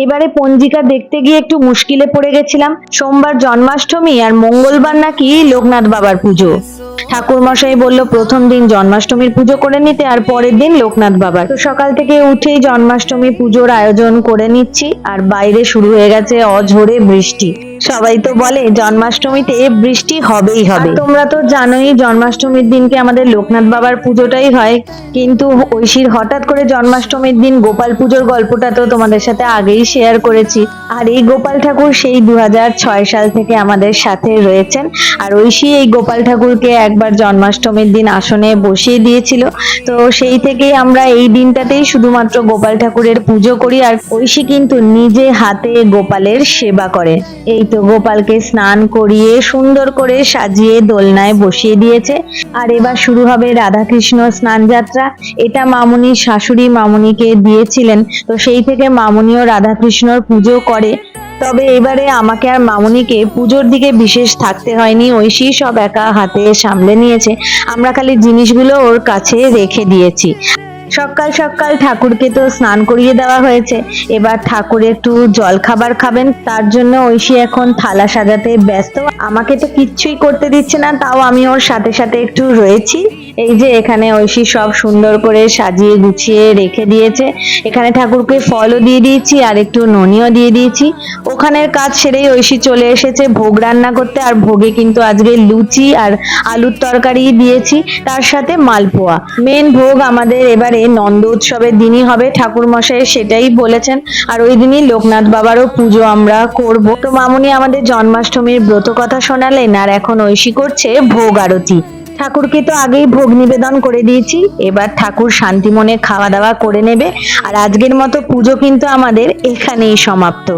এবারে পঞ্জিকা দেখতে গিয়ে একটু মুশকিলে পড়ে গেছিলাম। সোমবার জন্মাষ্টমী আর মঙ্গলবার নাকি লোকনাথ বাবার পুজো। ঠাকুর মশাই বলল প্রথম দিন জন্মাষ্টমীর পুজো করে নিতে আর পরের দিন লোকনাথ বাবার। তো সকাল থেকে উঠেই জন্মাষ্টমী পুজোর আয়োজন করে নিচ্ছি, আর বাইরে শুরু হয়ে গেছে অঝোরে বৃষ্টি। সবাই তো বলে জন্মাষ্টমীতে বৃষ্টি হবেই হবে। তোমরা তো জানোই জন্মাষ্টমীর দিনকে আমাদের লোকনাথ বাবার পুজোটাই হয়, কিন্তু ঐশীর হঠাৎ করে জন্মাষ্টমীর দিন গোপাল পুজোর গল্পটা তো তোমাদের সাথে আগেই শেয়ার করেছি। আর এই গোপাল ঠাকুর সেই 2006 সাল থেকে আমাদের সাথে রয়েছেন। আর ঐশী এই গোপাল ঠাকুরকে একবার জন্মাষ্টমীর দিন আসনে বসিয়ে দিয়েছিল। তো সেই থেকেই আমরা এই দিনটাতেই শুধুমাত্র গোপাল ঠাকুরের পুজো করি, আর ঐশী কিন্তু নিজে হাতে গোপালের সেবা করে। এই তো গোপালকে স্নান করিয়ে সুন্দর করে সাজিয়ে দোলনায় বসিয়ে দিয়েছে। আর এবার শুরু হবে রাধাকৃষ্ণ স্নান যাত্রা। এটা মামুনির শাশুড়ি মামুনিকে দিয়েছিলেন, তো সেই থেকে মামুনিও রাধাকৃষ্ণর পুজো করে। তবে এবারে আমাকে আর মামুনিকে পুজোর দিকে বিশেষ থাকতে হয়নি, ঐশী সব একা হাতে সামলে নিয়েছে। আমরা খালি জিনিসগুলো ওর কাছে রেখে দিয়েছি। সকাল সকাল ঠাকুরকে তো স্নান করিয়ে দেওয়া হয়েছে, এবার ঠাকুর একটু জল খাবার খাবেন, তার জন্য ঐশী এখন থালা সাজাতে ব্যস্ত। আমাকে তো কিচ্ছুই করতে দিচ্ছে না, তাও আমি ওর সাথে সাথে একটু রয়েছি। এই যে এখানে ঐশী সব সুন্দর করে সাজিয়ে গুছিয়ে রেখে দিয়েছে। এখানে ঠাকুরকে ফলও দিয়ে দিয়েছি আর একটু ননিও দিয়ে দিয়েছি। ওখানের কাজ সেরেই ঐশী চলে এসেছে ভোগ রান্না করতে। আর ভোগে কিন্তু আজকে লুচি আর আলুর তরকারি দিয়েছি, তার সাথে মালপোয়া। মেন ভোগ আমাদের এবারে নন্দ উৎসবের দিনই হবে, ঠাকুর মশাই সেটাই বলেছেন। আর ওই দিনই লোকনাথ বাবারও পুজো আমরা করব। তো মামুনি আমাদের জন্মাষ্টমীর ব্রত কথা শোনালেন, আর এখন ঐশী করছে ভোগ আরতি। ঠাকুরকে তো আগেই ভোগ নিবেদন করে দিয়েছি, এবার ঠাকুর শান্তি মনে খাওয়া দাওয়া করে নেবে। আর আজকের মতো পুজো কিন্তু আমাদের এখানেই সমাপ্ত।